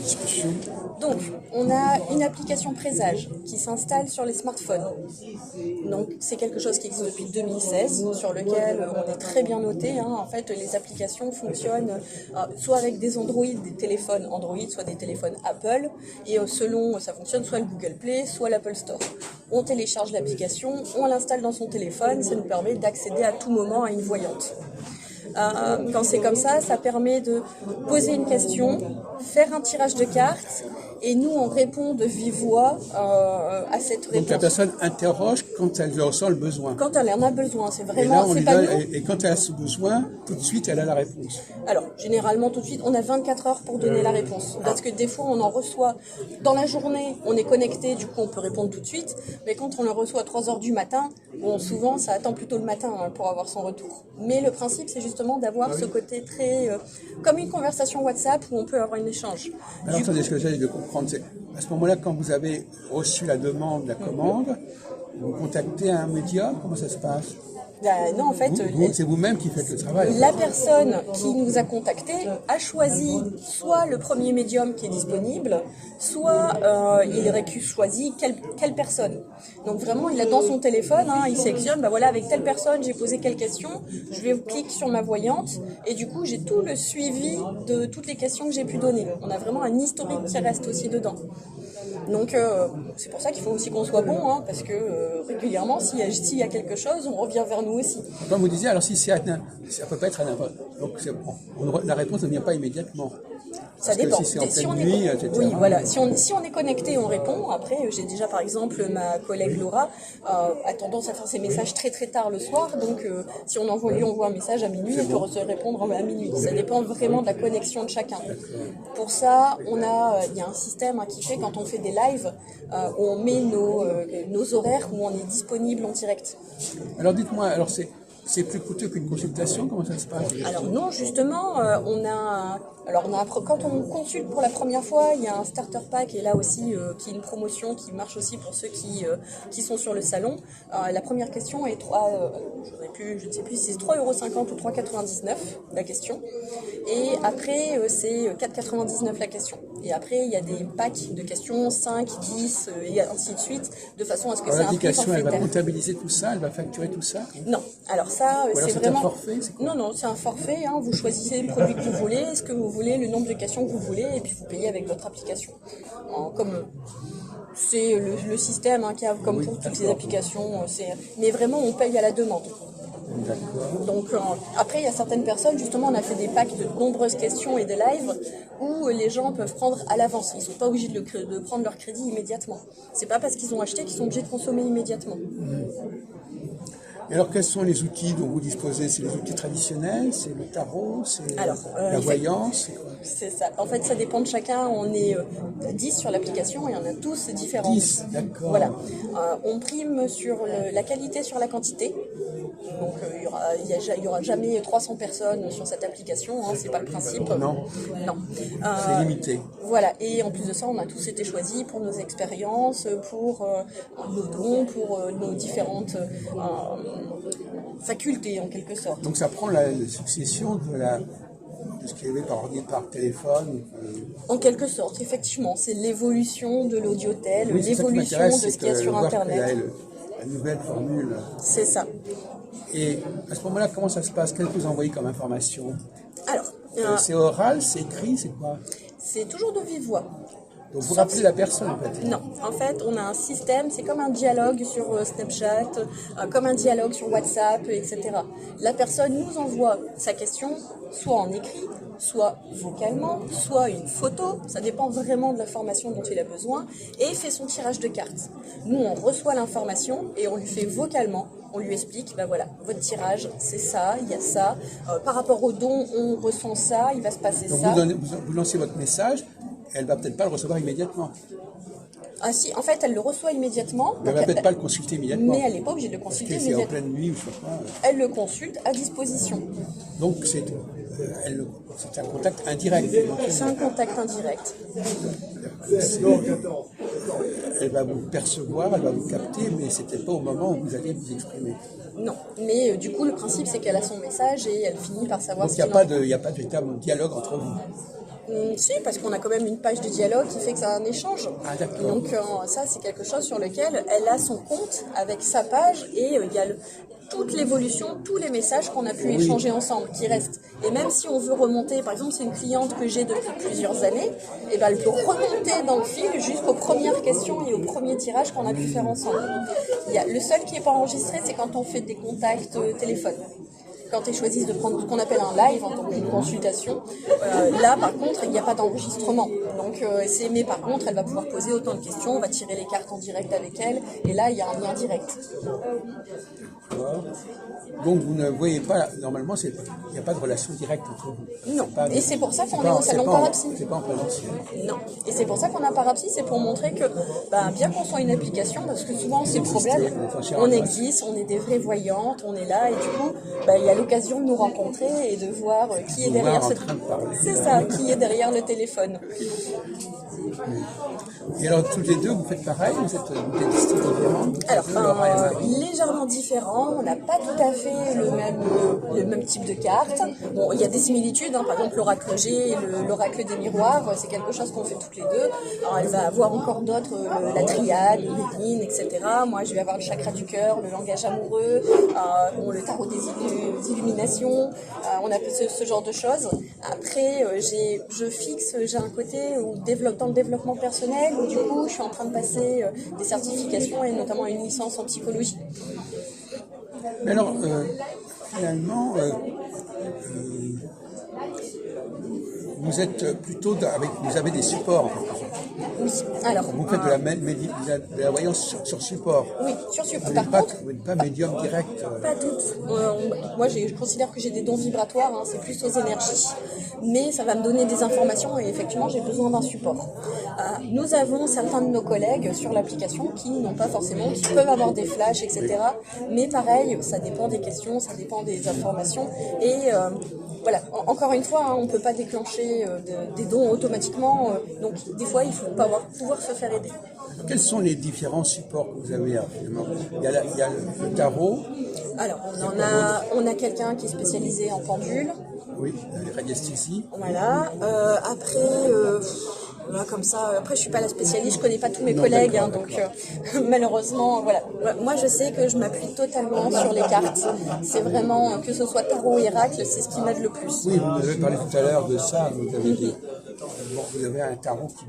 discussion. Donc, on a une application Présage qui s'installe sur les smartphones. Donc, c'est quelque chose qui existe depuis 2016, sur lequel on est très bien noté. En fait, les applications fonctionnent soit avec des Android, des téléphones Android, soit des téléphones Apple. Et selon, ça fonctionne soit le Google Play, soit l'Apple Store. On télécharge l'application, on l'installe dans son téléphone, ça nous permet d'accéder à tout moment à une voyante. Quand c'est comme ça permet de poser une question, faire un tirage de cartes, et nous on répond de vive voix à cette réponse. Donc la personne interroge quand elle ressent le besoin. Quand elle en a besoin, c'est Et vraiment. là, on c'est lui pas donne, nous. et quand elle a ce besoin, tout de suite, elle a la réponse. Alors, généralement, tout de suite, on a 24 heures pour donner la réponse. Parce que des fois, on en reçoit dans la journée, on est connecté, du coup, on peut répondre tout de suite. Mais quand on le reçoit à 3 heures du matin, bon, souvent, ça attend plutôt le matin pour avoir son retour. Mais le principe, c'est justement d'avoir ce côté très... comme une conversation WhatsApp où on peut avoir un échange. Alors, attendez, ce que j'essaie de comprendre, c'est à ce moment-là, quand vous avez reçu la demande, la commande, vous contactez un média, comment ça se passe? Non, en fait, c'est vous-même qui faites le travail. la personne qui nous a contactés a choisi soit le premier médium qui est disponible, soit il aurait choisi quelle personne. Donc vraiment, il a dans son téléphone, il sélectionne, voilà, avec telle personne, j'ai posé quelle question, je vais cliquer sur ma voyante, et du coup, j'ai tout le suivi de toutes les questions que j'ai pu donner. On a vraiment un historique qui reste aussi dedans. Donc c'est pour ça qu'il faut aussi qu'on soit bon, parce que régulièrement, s'il y a quelque chose, on revient vers nous aussi. Comme vous disiez, alors si ça peut pas être à n'importe. Donc la réponse ne vient pas immédiatement. Ça Parce dépend. que si c'est en pleine nuit, etc. Oui, voilà. Si on est connecté, on répond. Après, j'ai déjà, par exemple, ma collègue Laura a tendance à faire ses messages très très tard le soir. Donc, si on lui envoie un message à minuit, elle peut se répondre à minuit. Ça dépend vraiment de la connexion de chacun. Pour ça, il y a un système qui fait quand on fait des lives, on met nos horaires où on est disponible en direct. Alors dites-moi, alors c'est plus coûteux qu'une consultation, comment ça se passe? Alors non, justement, quand on consulte pour la première fois, il y a un starter pack et là aussi qui est une promotion qui marche aussi pour ceux qui sont sur le salon. La première question est je ne sais plus si c'est 3,50 € ou 3,99 € la question. Et après c'est 4,99 € la question. Et après il y a des packs de questions 5, 10 et ainsi de suite, de façon à ce que c'est un prix l'application, elle va forfaitaire. comptabiliser tout ça, elle va facturer tout ça? Non, alors ça, Ou alors c'est vraiment... un forfait, c'est quoi? Non, c'est un forfait, vous choisissez le produit que vous voulez, ce que vous voulez, le nombre de questions que vous voulez, et puis vous payez avec votre application. Comme c'est le système qu'il y a comme pour toutes les applications, mais vraiment on paye à la demande. D'accord. Donc après il y a certaines personnes, justement on a fait des packs de nombreuses questions et de lives où les gens peuvent prendre à l'avance, ils ne sont pas obligés de prendre leur crédit immédiatement. C'est pas parce qu'ils ont acheté qu'ils sont obligés de consommer immédiatement. Et alors, quels sont les outils dont vous disposez? C'est les outils traditionnels? C'est le tarot? C'est la voyance? C'est ça. En fait, ça dépend de chacun. On est 10 sur l'application et on a tous différents. 10, d'accord. Voilà. On prime sur la qualité sur la quantité. Donc, il y aura jamais 300 personnes sur cette application. C'est pas le principe. Non. C'est limité. Voilà. Et en plus de ça, on a tous été choisis pour nos expériences, pour nos dons, pour nos différentes facultés en quelque sorte. Donc ça prend la succession de ce qui est par téléphone. En quelque sorte, effectivement, c'est l'évolution de l'audiotel, l'évolution de ce qu'il y a sur Internet. La nouvelle formule. C'est ça. Et à ce moment-là, comment ça se passe? Qu'est-ce que vous envoyez comme information? Alors, c'est oral, c'est écrit, c'est quoi? c'est toujours de vive voix. Donc vous rappelez la personne en fait? Non, en fait on a un système, c'est comme un dialogue sur Snapchat, comme un dialogue sur WhatsApp, etc. La personne nous envoie sa question, soit en écrit, soit vocalement, soit une photo, ça dépend vraiment de l'information dont il a besoin, et fait son tirage de cartes. Nous on reçoit l'information et on lui fait vocalement, on lui explique, voilà, votre tirage c'est ça, il y a ça, par rapport au don on ressent ça, il va se passer donc ça. Vous lancez votre message, elle va peut-être pas le recevoir immédiatement. Ah si, en fait, elle le reçoit immédiatement. Elle va peut-être pas le consulter immédiatement. Mais elle n'est pas obligée de le consulter immédiatement. immédiatement. C'est en pleine nuit ou je sais pas. Elle le consulte à disposition. Donc c'est un contact indirect. C'est un contact indirect. Elle va vous percevoir, elle va vous capter, mais c'est peut-être pas au moment où vous allez vous exprimer. Non, mais du coup, le principe, c'est qu'elle a son message et elle finit par savoir Donc ce qu'il il n'y a pas de véritable dialogue entre vous. Si, parce qu'on a quand même une page de dialogue qui fait que c'est un échange. Ah, d'accord. Donc ça, c'est quelque chose sur lequel elle a son compte avec sa page et il y a toute l'évolution, tous les messages qu'on a pu échanger ensemble qui restent. Et même si on veut remonter, par exemple, c'est une cliente que j'ai depuis plusieurs années, et ben elle peut remonter dans le fil jusqu'aux premières questions et aux premiers tirages qu'on a pu faire ensemble. Le seul qui n'est pas enregistré, c'est quand on fait des contacts téléphone. Quand ils choisissent de prendre ce qu'on appelle un live en tant qu'une consultation, là par contre il n'y a pas d'enregistrement. Donc mais par contre elle va pouvoir poser autant de questions, on va tirer les cartes en direct avec elle, et là il y a un lien direct. D'accord. Donc vous ne voyez pas, normalement il n'y a pas de relation directe entre vous. Non, et c'est pour ça qu'on est au salon Parapsy. C'est pas en présentiel. Non, et c'est pour ça qu'on a Parapsy, c'est pour montrer que bien qu'on soit une application, parce que souvent c'est le problème, on existe, on est des vraies voyantes, on est là, et du coup il y a l'occasion de nous rencontrer et de voir qui est derrière qui est derrière le téléphone. Et alors toutes les deux vous faites pareil, vous êtes des styles différents? Alors légèrement différents, on n'a pas tout à fait le même type de carte. Bon, il y a des similitudes, par exemple l'oracle G et l'oracle des miroirs, c'est quelque chose qu'on fait toutes les deux. Alors elle va avoir encore d'autres, la triade, l'Église, etc. Moi je vais avoir le chakra du cœur, le langage amoureux, le tarot des illuminations, on a ce genre de choses. Après j'ai un côté dans le développement personnel où du coup je suis en train de passer des certifications et notamment une licence en psychologie. Mais alors finalement vous êtes plutôt vous avez des supports en fait. Oui. Alors, vous faites de la voyance sur support. Oui, sur support. Vous n'êtes pas médium direct. Pas toutes. Moi, je considère que j'ai des dons vibratoires, c'est plus aux énergies. Mais ça va me donner des informations et effectivement, j'ai besoin d'un support. Nous avons certains de nos collègues sur l'application qui n'ont pas forcément, qui peuvent avoir des flashs, etc. Mais pareil, ça dépend des questions, ça dépend des informations. Et voilà, encore une fois, on ne peut pas déclencher des dons automatiquement. Donc, des fois, il faut pouvoir se faire aider. Quels sont les différents supports que vous avez finalement? Il y a le tarot. Alors, on a quelqu'un qui est spécialisé en pendule. Oui, les radiesthésies. Voilà. Après, là, comme ça, après, je suis pas la spécialiste, je connais pas tous mes collègues, donc malheureusement, voilà. Moi, je sais que je m'appuie totalement sur les cartes. C'est vraiment, que ce soit tarot ou oracle, c'est ce qui m'aide le plus. Oui, vous avez parlé tout à l'heure de ça, vous avez dit. Vous avez un tarot qui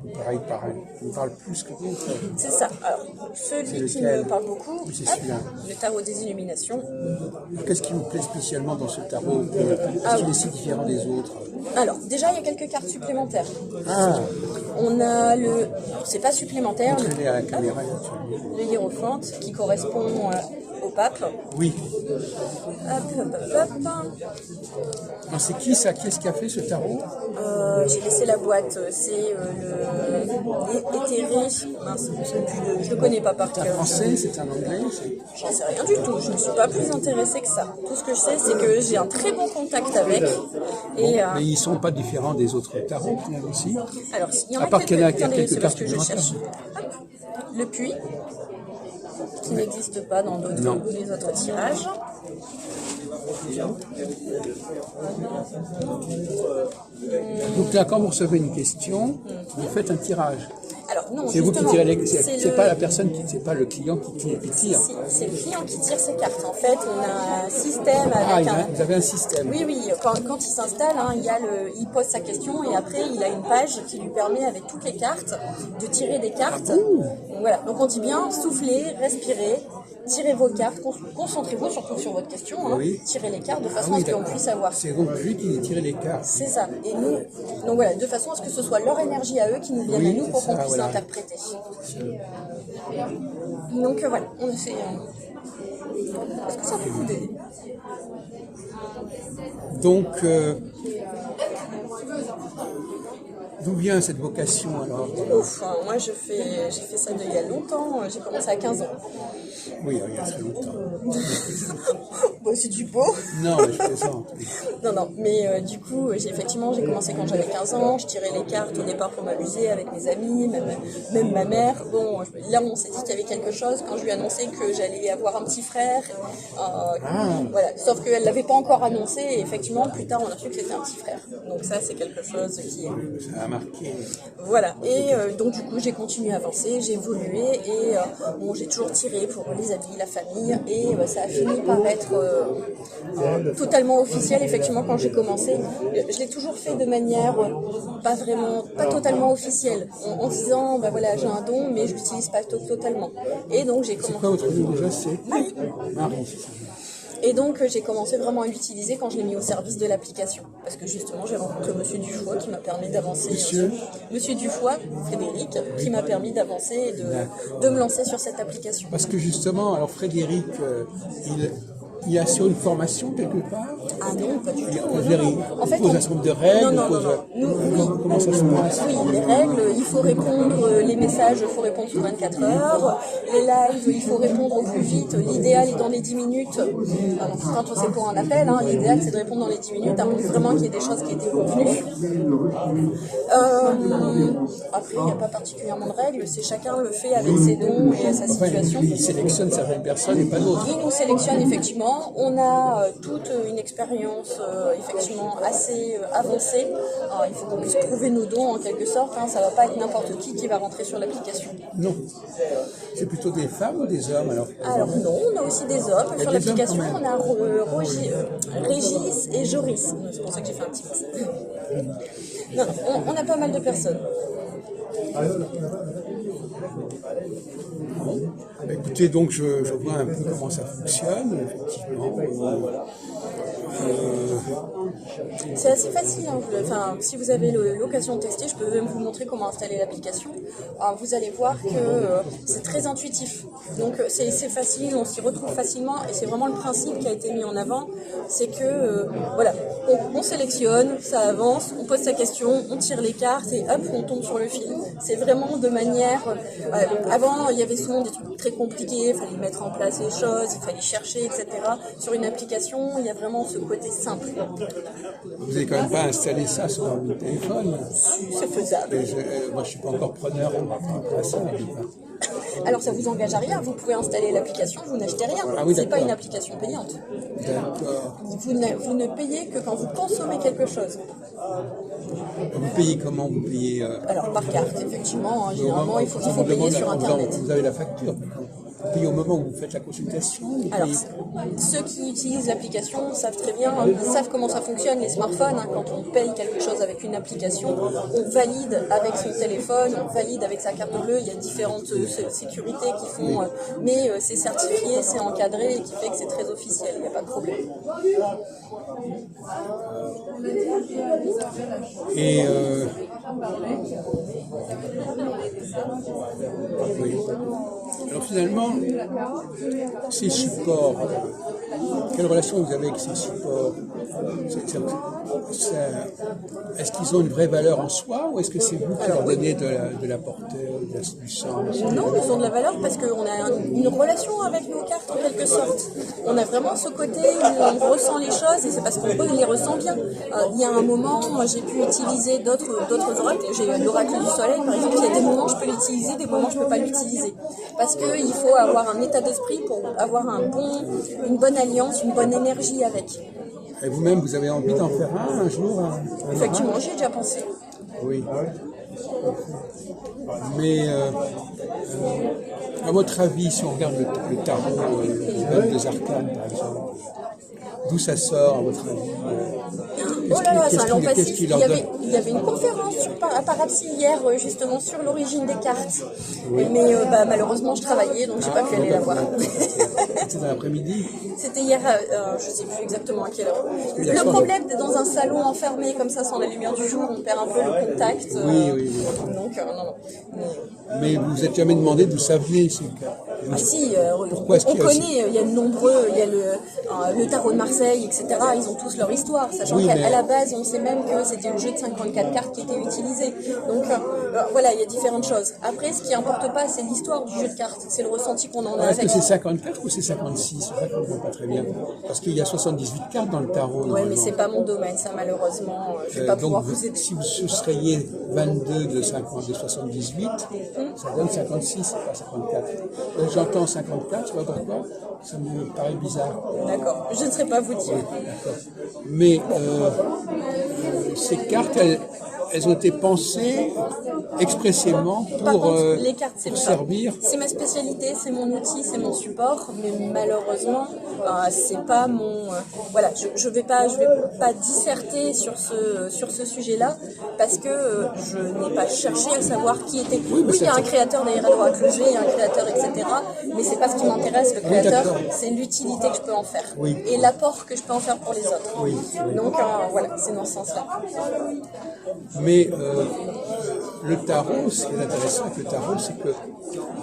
vous parle plus que d'autres. C'est ça. Alors, celui qui me parle beaucoup, oui, c'est celui-là. Le tarot des illuminations. Qu'est-ce qui vous plaît spécialement dans ce tarot? Est-ce qu'il est si différent des autres? Alors, déjà, il y a quelques cartes supplémentaires. Ah. On a c'est pas supplémentaire. Montrez-les à la caméra. Le hiérophante qui correspond au pape. Oui. Hop. C'est qui ça? Qui est-ce qui a fait ce tarot? J'ai laissé la boîte. C'est éthéré. Mince, je le connais pas par cœur. C'est un français? C'est un anglais? J'en sais rien du tout. Je ne suis pas plus intéressée que ça. Tout ce que je sais, c'est que j'ai un très bon contact avec. Mais ils ne sont pas différents des autres tarots qu'il y a aussi. Alors, il y en a quelques cartes que je cherche. Le puits, qui n'existe pas dans les autres tirages. Donc là, quand vous recevez une question, vous faites un tirage. Alors non, c'est vous qui tirez les cartes. C'est pas la personne c'est pas le client qui tire. C'est le client qui tire ses cartes. En fait, on a un système avec vous avez un système. Oui. Quand il s'installe, il pose sa question et après il a une page qui lui permet avec toutes les cartes de tirer des cartes. Voilà. Donc on dit bien soufflez, respirez, tirez vos cartes, concentrez-vous surtout sur votre question. Tirez les cartes de façon à ce qu'on puisse avoir. C'est donc lui qui tire les cartes. C'est ça. Et nous, donc voilà, de façon à ce que ce soit leur énergie à eux qui nous vienne à nous pour qu'on puisse interpréter. Donc voilà, on a fait. Est-ce que ça peut vous aider? D'où vient cette vocation alors? Ouf, hein, moi j'ai fait ça il y a longtemps, j'ai commencé à 15 ans. Oui, il y a très longtemps. Bon, c'est du beau. Non, mais je plaisante. Oui. Non, mais du coup, j'ai commencé quand j'avais 15 ans, je tirais les cartes au départ pour m'amuser avec mes amis, même ma mère. Bon, là on s'est dit qu'il y avait quelque chose quand je lui ai annoncé que j'allais avoir un petit frère. Voilà, sauf qu'elle ne l'avait pas encore annoncé et effectivement, plus tard on a su que c'était un petit frère. Donc ça, c'est quelque chose qui est... Ça a marqué. Voilà, et donc du coup j'ai continué à avancer, j'ai évolué et bon, j'ai toujours tiré pour les amis, la famille et ça a fini par être totalement officiel effectivement quand j'ai commencé. Je l'ai toujours fait de manière pas totalement officielle, en disant bah voilà j'ai un don mais je l'utilise pas totalement. Et donc j'ai C'est commencé... quoi votre nom déjà? C'est Marie. Marie, c'est ça. Et donc j'ai commencé vraiment à l'utiliser quand je l'ai mis au service de l'application. Parce que justement j'ai rencontré Monsieur Dufoy qui m'a permis d'avancer. Monsieur Dufoy, Frédéric, qui m'a permis d'avancer et de me lancer sur cette application. Parce que justement, alors Frédéric, il a sur une formation quelque part? Ah non, pas du tout. En fait, il pose un certain nombre de règles. Comment ça se passe? Oui, les règles, il faut répondre, les messages, il faut répondre sous 24 heures. Les lives, il faut répondre au plus vite. L'idéal est dans les 10 minutes. Alors, quand c'est pour un appel, hein, l'idéal c'est de répondre dans les 10 minutes, à moins vraiment qu'il y ait des choses qui aient été convenues. Après, il n'y a pas particulièrement de règles, c'est chacun le fait avec ses dons et sa situation. Il sélectionne certaines personnes et pas d'autres. Il nous sélectionne effectivement. On a toute une expérience effectivement assez avancée. Alors, il faut qu'on puisse prouver nos dons en quelque sorte. Hein. Ça ne va pas être n'importe qui va rentrer sur l'application. Non. C'est plutôt des femmes ou des hommes alors? Alors non, on a aussi des hommes. Sur l'application, on a Régis et Joris. C'est pour ça que j'ai fait un petit peu. Non, on a pas mal de personnes. Bon. Écoutez, donc je vois un peu comment ça fonctionne, effectivement. C'est assez facile. Hein. Enfin, si vous avez l'occasion de tester, je peux même vous montrer comment installer l'application. Alors, vous allez voir que c'est très intuitif. Donc c'est facile, on s'y retrouve facilement et c'est vraiment le principe qui a été mis en avant. C'est que voilà, on sélectionne, ça avance, on pose sa question, on tire les cartes et hop, on tombe sur le fil. C'est vraiment de manière... avant, il y avait souvent des trucs très compliqués, il fallait mettre en place les choses, il fallait chercher, etc. Sur une application, il y a vraiment ce côté simple. Vous n'avez quand même pas installé ça sur votre téléphone? C'est faisable. Moi, je ne suis pas encore preneur pour apprendre à ça. Alors, ça vous engage à rien. Vous pouvez installer l'application, vous n'achetez rien. Ah oui, c'est pas une application payante. D'accord. Vous ne payez que quand vous consommez quelque chose. Vous payez comment? Vous payez Alors, par carte, effectivement. Hein, généralement, il faut payer sur Internet. Vous avez la facture. Vous payez au moment où vous faites la consultation? Alors, ceux qui utilisent l'application savent très bien, ils savent comment ça fonctionne, les smartphones. Hein, quand on paye quelque chose avec une application, on valide avec son téléphone, on valide avec sa carte bleue. Il y a différentes sécurités qui font, mais c'est certifié, c'est encadré et qui fait que c'est très officiel. Il n'y a pas de problème. Et oui. Alors finalement, ces supports, quelle relation vous avez avec ces supports? Est-ce qu'ils ont une vraie valeur en soi ou est-ce que c'est vous qui leur donnez de la portée, du sens? Non, ils ont de la valeur parce qu'on a une relation avec nos cartes en quelque sorte. On a vraiment ce côté où on ressent les choses et c'est parce qu'on les ressent bien. Il y a un moment, moi j'ai pu utiliser d'autres oracles. J'ai l'oracle du soleil par exemple, il y a des moments je peux l'utiliser, des moments je peux pas l'utiliser. Parce qu'il faut avoir un état d'esprit pour avoir une bonne alliance, une bonne énergie avec. Et vous-même, vous avez envie d'en faire un jour? Effectivement, j'y ai déjà pensé. Oui. Mais à votre avis, si on regarde le tarot, le des arcanes par exemple, d'où ça sort à votre avis? Oh là là, c'est un long passif. Il y avait une conférence à Parapsy hier justement sur l'origine des cartes. Oui. Mais malheureusement je travaillais donc j'ai pas pu aller la voir. C'était dans l'après-midi? C'était hier, je sais plus exactement à quelle heure. Le problème d'être dans un salon enfermé comme ça sans la lumière du jour, on perd un peu le contact. Oui. Donc non. Mais vous vous êtes jamais demandé d'où ça venait ces cartes? Ah si, Pourquoi est-ce on qu'il y a connaît, il y a le tarot de Marseille, etc. Ils ont tous leur histoire, sachant Oui, qu'à mais- la base, on sait même que c'était le jeu de 54 cartes qui était utilisé. Donc voilà, il y a différentes choses. Après, ce qui importe pas, c'est l'histoire du jeu de cartes, c'est le ressenti qu'on en a Est-ce que avec. c'est 54 ou c'est 56? C'est ça qu'on ne voit pas très bien. Parce qu'il y a 78 cartes dans le tarot. Ouais, mais normalement. c'est pas mon domaine, ça malheureusement, je vais pas Donc, pouvoir vous aider. si vous soustrayez 22 de 78, ça donne 56, c'est pas 54. J'entends 54, tu vois pourquoi? Ça me paraît bizarre. D'accord, je ne saurais pas vous dire. D'accord. Mais ces cartes, elles ont été pensées expressément Par pour, contre, les cartes, c'est pour pas. servir. C'est ma spécialité, c'est mon outil, c'est mon support, mais malheureusement, c'est pas mon. Voilà, je vais pas disserter sur ce sujet-là parce que je n'ai pas cherché à savoir qui était. Oui, mais Oui, il y a c'est- un créateur derrière l'oracle G, il y a un créateur, etc. Mais c'est pas ce qui m'intéresse. Le créateur, d'accord. c'est l'utilité que je peux en faire Oui. et l'apport que je peux en faire pour les autres. Oui, oui. Donc voilà, c'est dans ce sens-là. Mais le tarot, ce qui est intéressant avec le tarot, c'est que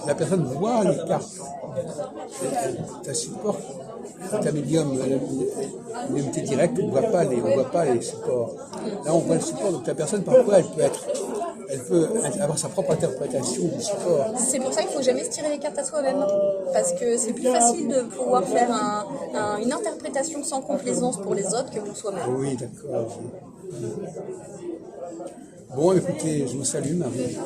la personne voit les cartes. Un support, un médium, une unité directe, on ne voit pas les supports. Là, on voit le support, donc la personne, parfois, elle peut avoir sa propre interprétation du support. C'est pour ça qu'il ne faut jamais se tirer les cartes à soi-même, parce que c'est plus facile de pouvoir faire une interprétation sans complaisance pour les autres que pour soi-même. Oui, d'accord. Bon, écoutez, je vous salue, Marie.